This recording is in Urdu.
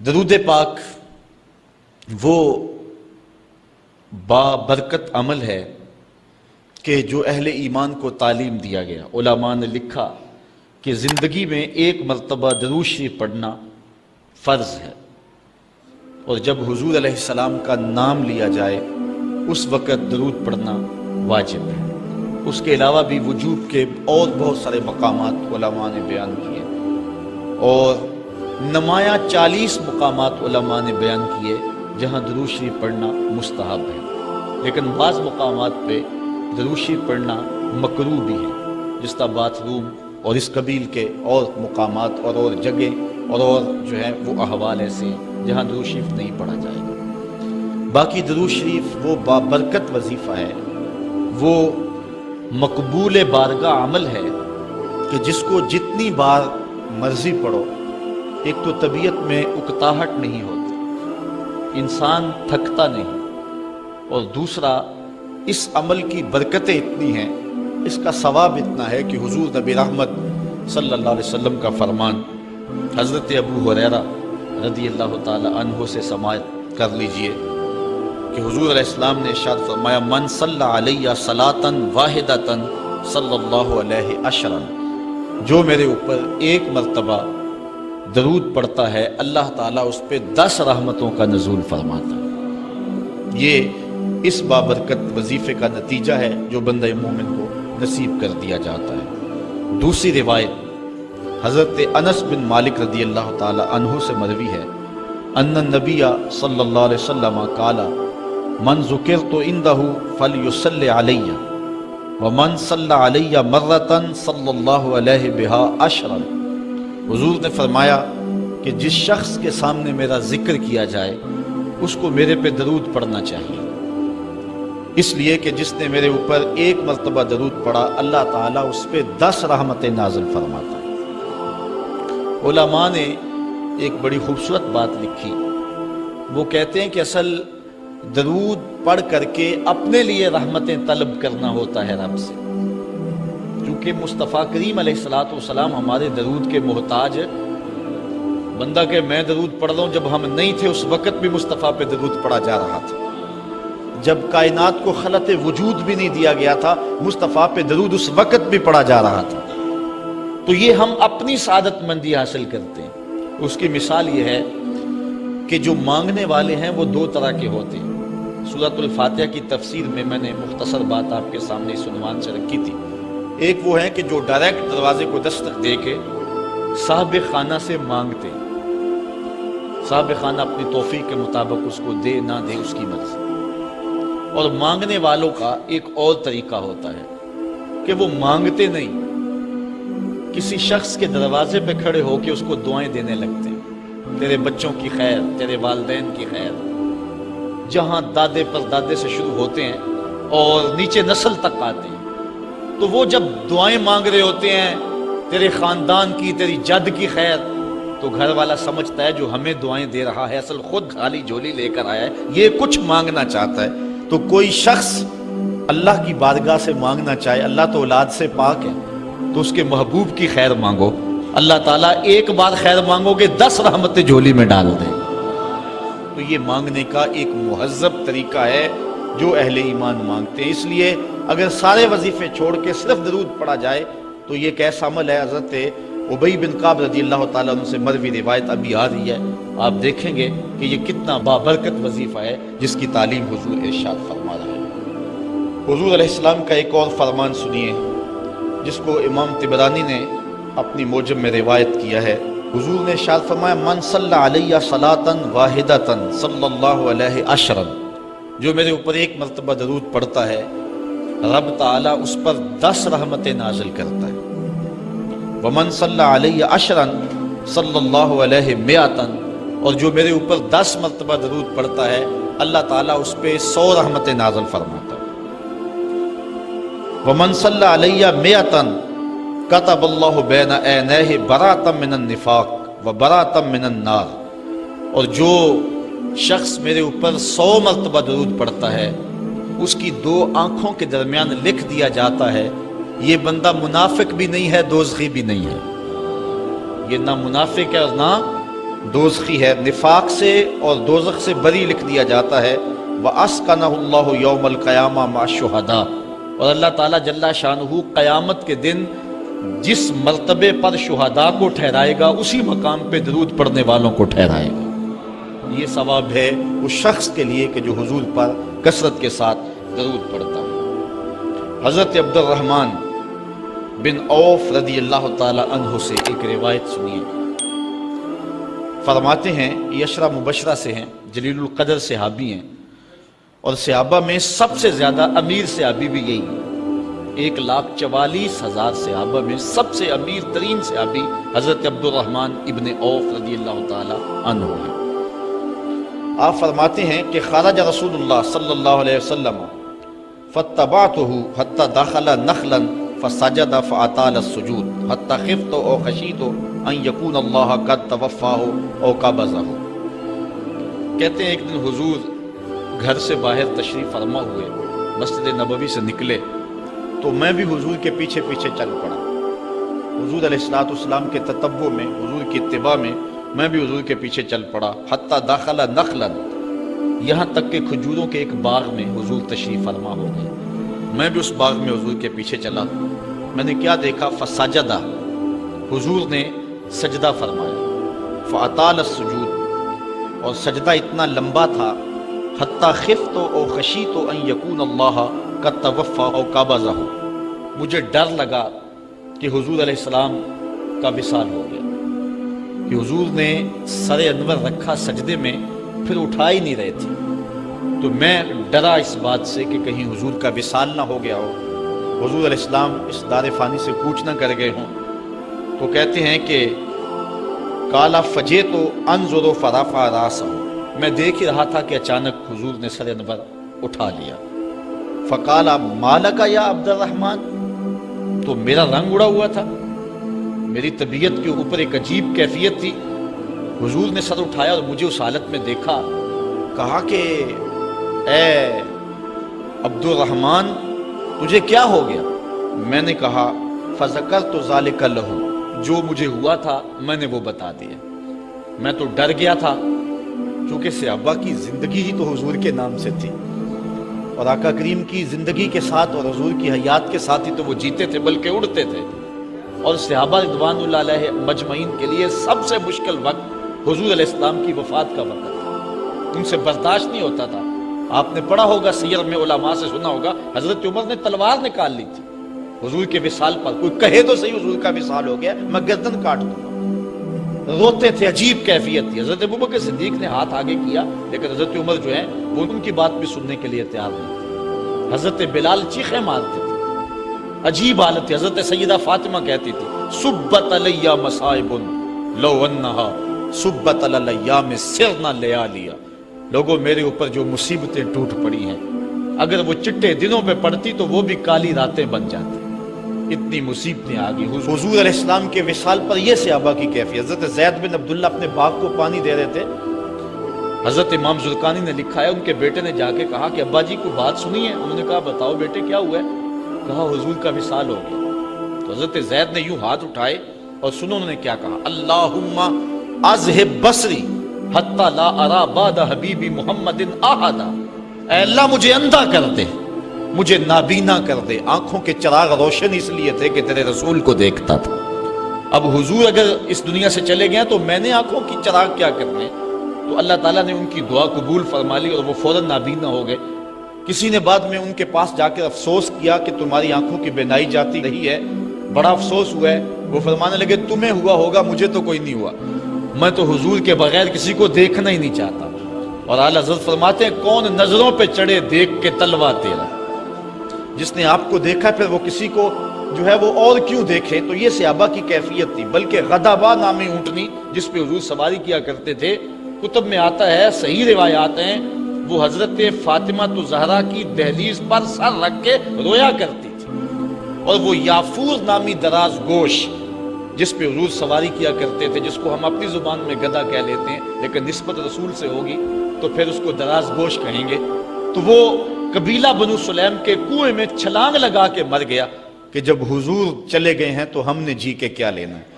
درود پاک وہ بابرکت عمل ہے کہ جو اہل ایمان کو تعلیم دیا گیا۔ علماء نے لکھا کہ زندگی میں ایک مرتبہ درود شریف پڑھنا فرض ہے، اور جب حضور علیہ السلام کا نام لیا جائے اس وقت درود پڑھنا واجب ہے۔ اس کے علاوہ بھی وجوب کے اور بہت سارے مقامات علماء نے بیان کیے، اور نمایاں 40 مقامات علماء نے بیان کیے جہاں درود شریف پڑھنا مستحب ہے، لیکن بعض مقامات پہ درود شریف پڑھنا مکروہ بھی ہے، جس طرح باتھ روم اور اس قبیل کے اور مقامات اور جگہ اور جو ہے وہ احوال ایسے ہیں جہاں درود شریف نہیں پڑھا جائے گا۔ باقی درود شریف وہ بابرکت وظیفہ ہے، وہ مقبول بارگاہ عمل ہے کہ جس کو جتنی بار مرضی پڑھو، ایک تو طبیعت میں اکتاہٹ نہیں ہوتی، انسان تھکتا نہیں، اور دوسرا اس عمل کی برکتیں اتنی ہیں، اس کا ثواب اتنا ہے کہ حضور نبی رحمت صلی اللہ علیہ وسلم کا فرمان حضرت ابو ہریرہ رضی اللہ تعالی عنہ سے سماعت کر لیجئے کہ حضور علیہ السلام نے ارشاد فرمایا، من صلی علیہ صلاۃ واحدۃ صلی اللہ علیہ عشرا، جو میرے اوپر ایک مرتبہ درود پڑھتا ہے اللہ تعالیٰ اس پہ 10 رحمتوں کا نزول فرماتا ہے۔ یہ اس بابرکت وظیفے کا نتیجہ ہے جو بندہ مومن کو نصیب کر دیا جاتا ہے۔ دوسری روایت حضرت انس بن مالک رضی اللہ تعالی عنہ سے مروی ہے، ان النبی صلی اللہ علیہ وسلم قال من ذکرت عنده فلیصلی علی ومن صلی علی مرۃ صلی اللہ علیہ بها عشرا۔ حضور نے فرمایا کہ جس شخص کے سامنے میرا ذکر کیا جائے اس کو میرے پہ درود پڑھنا چاہیے، اس لیے کہ جس نے میرے اوپر ایک مرتبہ درود پڑھا اللہ تعالیٰ اس پہ 10 رحمتیں نازل فرماتا ہے۔ علماء نے ایک بڑی خوبصورت بات لکھی، وہ کہتے ہیں کہ اصل درود پڑھ کر کے اپنے لیے رحمتیں طلب کرنا ہوتا ہے رب سے، کیونکہ مصطفیٰ کریم علیہ الصلوۃ والسلام ہمارے درود کے محتاج ہے۔ بندہ کہ میں درود پڑھ رہا ہوں، جب ہم نہیں تھے اس وقت بھی مصطفیٰ پہ درود پڑھا جا رہا تھا، جب کائنات کو خلق وجود بھی نہیں دیا گیا تھا مصطفیٰ پہ درود اس وقت بھی پڑھا جا رہا تھا۔ تو یہ ہم اپنی سعادت مندی حاصل کرتے ہیں۔ اس کی مثال یہ ہے کہ جو مانگنے والے ہیں وہ 2 طرح کے ہوتے ہیں۔ سورۃ الفاتحہ کی تفسیر میں نے مختصر بات آپ کے سامنے اس عنوان سے رکھی تھی۔ ایک وہ ہیں کہ جو ڈائریکٹ دروازے کو دستک دے کے صاحب خانہ سے مانگتے، صاحب خانہ اپنی توفیق کے مطابق اس کو دے نہ دے اس کی مرضی۔ اور مانگنے والوں کا ایک اور طریقہ ہوتا ہے کہ وہ مانگتے نہیں، کسی شخص کے دروازے پہ کھڑے ہو کے اس کو دعائیں دینے لگتے ہیں، تیرے بچوں کی خیر، تیرے والدین کی خیر، جہاں دادے پر دادے سے شروع ہوتے ہیں اور نیچے نسل تک آتے ہیں۔ تو وہ جب دعائیں مانگ رہے ہوتے ہیں تیرے خاندان کی، تیری جد کی خیر، تو گھر والا سمجھتا ہے جو ہمیں دعائیں دے رہا ہے اصل خود خالی جھولی لے کر آیا ہے، یہ کچھ مانگنا چاہتا ہے۔ تو کوئی شخص اللہ کی بارگاہ سے مانگنا چاہے، اللہ تو اولاد سے پاک ہے، تو اس کے محبوب کی خیر مانگو، اللہ تعالیٰ ایک بار خیر مانگو گے 10 رحمتیں جھولی میں ڈال دے۔ تو یہ مانگنے کا ایک مہذب طریقہ ہے جو اہل ایمان مانگتے ہیں۔ اس لیے اگر سارے وظیفے چھوڑ کے صرف درود پڑھا جائے تو یہ کیسا عمل ہے۔ حضرت ابی بن کعب رضی اللہ تعالیٰ عنہ سے مروی روایت ابھی آ رہی ہے، آپ دیکھیں گے کہ یہ کتنا بابرکت وظیفہ ہے جس کی تعلیم حضور ارشاد فرما رہے ہیں۔ حضور علیہ السلام کا ایک اور فرمان سنیے جس کو امام طبرانی نے اپنی موجم میں روایت کیا ہے۔ حضور نے ارشاد فرمایا، من صلی علیہ صلاۃ واحدۃ صلی اللہ علیہ عشرا، جو میرے اوپر ایک مرتبہ درود پڑھتا ہے رب تعالیٰ اس پر 10 رحمتیں نازل کرتا ہے۔ ومن صلی علیہ عشرا صلی اللہ علیہ مئۃ، اور جو میرے اوپر 10 مرتبہ درود پڑھتا ہے اللہ تعالیٰ اس پہ 100 رحمتیں نازل فرماتا ہے۔ ومن صلی علیہ مئۃ کتب اللہ بین عینیہ براۃ من النفاق وبراۃ من النار، اور جو شخص میرے اوپر 100 مرتبہ درود پڑھتا ہے اس کی 2 آنکھوں کے درمیان لکھ دیا جاتا ہے یہ بندہ منافق بھی نہیں ہے دوزخی بھی نہیں ہے، یہ نہ منافق ہے اور نہ دوزخی ہے، نفاق سے اور دوزخ سے بری لکھ دیا جاتا ہے۔ وَأَسْكَنَهُ اللَّهُ يَوْمَ الْقِيَامَةِ مَعَ الشُّهَدَاءِ، اور اللہ تعالیٰ جل شانہ قیامت کے دن جس مرتبے پر شہداء کو ٹھہرائے گا اسی مقام پہ درود پڑھنے والوں کو ٹھہرائے گا۔ یہ ثواب ہے اس شخص کے لیے کہ جو حضور پر کثرت کے ساتھ درود پڑھتا ہے۔ حضرت عبد الرحمن بن عوف رضی اللہ تعالی عنہ سے ایک روایت سنیے۔ فرماتے ہیں یہ عشرہ مبشرہ سے ہیں، جلیل القدر صحابی ہیں، اور صحابہ میں سب سے زیادہ امیر صحابی بھی یہی ہے۔ 1,44,000 صحابہ میں سب سے امیر ترین صحابی حضرت عبد الرحمن ابن عوف رضی اللہ تعالی عنہ ہیں۔ آپ فرماتے ہیں کہ خرج رسول اللہ صلی اللہ علیہ وسلم فاتبعته حتى دخل نخلا فسجد فاطال السجود حتى خفت او خشیت ان يكون الله قد توفاه او قبضه۔ کہتے ہیں ایک دن حضور گھر سے باہر تشریف فرما ہوئے، مسجد نبوی سے نکلے تو میں بھی حضور کے پیچھے پیچھے چل پڑا۔ حضور علیہ السلام کے تتبع میں، حضور کی اتباع میں میں بھی حضور کے پیچھے چل پڑا۔ حتی داخل نخلا، یہاں تک کہ کھجوروں کے ایک باغ میں حضور تشریف فرما ہو گئے۔ میں بھی اس باغ میں حضور کے پیچھے چلا۔ میں نے کیا دیکھا؟ فسجدہ، حضور نے سجدہ فرمایا۔ فاطال السجود، اور سجدہ اتنا لمبا تھا۔ حتی خفت او خشیت ان یکون اللہ قد توفى او قبضہ، مجھے ڈر لگا کہ حضور علیہ السلام کا وصال ہو گیا، کہ حضور نے سر انور رکھا سجدے میں، پھر اٹھا ہی نہیں رہے تھے، تو میں ڈرا اس بات سے کہ کہیں حضور کا وصال نہ ہو گیا ہو، حضور علیہ السلام اس دار فانی سے کوچ نہ کر گئے ہوں۔ تو کہتے ہیں کہ کالا فجے تو انظر فرفع راسہ، میں دیکھ ہی رہا تھا کہ اچانک حضور نے سر انور اٹھا لیا۔ فقال مالک یا عبد الرحمن، تو میرا رنگ اڑا ہوا تھا، میری طبیعت کے اوپر ایک عجیب کیفیت تھی۔ حضور نے سر اٹھایا اور مجھے اس حالت میں دیکھا، کہا کہ اے عبد الرحمن تجھے کیا ہو گیا؟ میں نے کہا فذکرت ذلک لہ، جو مجھے ہوا تھا میں نے وہ بتا دیا۔ میں تو ڈر گیا تھا، چونکہ صحابہ کی زندگی ہی تو حضور کے نام سے تھی، اور آقا کریم کی زندگی کے ساتھ اور حضور کی حیات کے ساتھ ہی تو وہ جیتے تھے بلکہ اڑتے تھے۔ اور صحابہ رضوان اللہ علیہ مجمعین کے لیے سب سے مشکل وقت حضور علیہ السلام کی وفات کا وقت تھا، ان سے برداشت نہیں ہوتا تھا۔ آپ نے پڑھا ہوگا سیر میں، علماء سے سنا ہوگا، حضرت عمر نے تلوار نکال لی تھی حضور کے وصال پر، کوئی کہے تو صحیح حضور کا وصال ہو گیا، میں گردن کاٹ دوں گا۔ روتے تھے، عجیب کیفیت تھی۔ حضرت ابوبکر صدیق نے ہاتھ آگے کیا، لیکن حضرت عمر جو ہیں وہ ان کی بات بھی سننے کے لیے تیار نہیں تھے۔ حضرت بلال چیخیں مارتے تھے، عجیب حالت تھی۔ حضرت سیدہ فاطمہ کہتی تھی سبت علی مصائب لو انہا سبت علی الایام سرنا لیالیا، لوگوں میرے اوپر جو مصیبتیں ٹوٹ پڑی ہیں، اگر وہ چٹے دنوں پہ پڑتی تو وہ بھی کالی راتیں بن جاتی، اتنی مصیبتیں آ گئی۔ حضور علیہ السلام کے وصال پر یہ صحابہ کی کیفیت۔ حضرت زید بن عبداللہ اپنے باغ کو پانی دے رہے تھے، حضرت امام زرقانی نے لکھا ہے ان کے بیٹے نے جا کے کہا کہ ابا جی کو بات سنی ہے؟ انہوں نے کہا بتاؤ بیٹے کیا ہوا ہے؟ کہا حضور کا وصال ہو گیا۔ تو حضرت زید نے یوں ہاتھ اٹھائے اور سنو انہوں نے کیا کہا، اللہم اذہب بصری حتی لا ارا بعد حبیبی محمد احدا، اے اللہ مجھے اندھا کر دے، مجھے نابینا کر دے۔ آنکھوں کے چراغ روشن اس لیے تھے کہ تیرے رسول کو دیکھتا تھا، اب حضور اگر اس دنیا سے چلے گئے تو میں نے آنکھوں کی چراغ کیا کرنے؟ تو اللہ تعالیٰ نے ان کی دعا قبول فرما لی اور وہ فوراً نابینا ہو گئے۔ کسی نے بعد میں ان کے پاس جا کر افسوس کیا کہ تمہاری آنکھوں کی بینائی جاتی رہی ہے، بڑا افسوس ہوا ہے۔ وہ فرمانے لگے تمہیں ہوا ہوگا، مجھے تو کوئی نہیں ہوا، میں تو حضور کے بغیر کسی کو دیکھنا ہی نہیں چاہتا۔ اور اعلیٰ حضرت فرماتے ہیں کون نظروں پہ چڑھے دیکھ کے تلوا تیرا، جس نے آپ کو دیکھا پھر وہ کسی کو جو ہے وہ اور کیوں دیکھے؟ تو یہ صحابہ کی کیفیت تھی۔ بلکہ غدابہ نامی اونٹنی جس پہ حضور سواری کیا کرتے تھے، کتب میں آتا ہے، صحیح روایات ہیں، وہ حضرت فاطمہ تو زہرا کی دہلیز پر سر رکھ کے رویا کرتی تھی۔ اور وہ یافور نامی دراز گوش جس پہ حضور سواری کیا کرتے تھے، جس کو ہم اپنی زبان میں گدھا کہہ لیتے ہیں لیکن نسبت رسول سے ہوگی تو پھر اس کو دراز گوش کہیں گے، تو وہ قبیلہ بنو سلیم کے کنویں میں چھلانگ لگا کے مر گیا کہ جب حضور چلے گئے ہیں تو ہم نے جی کے کیا لینا ہے۔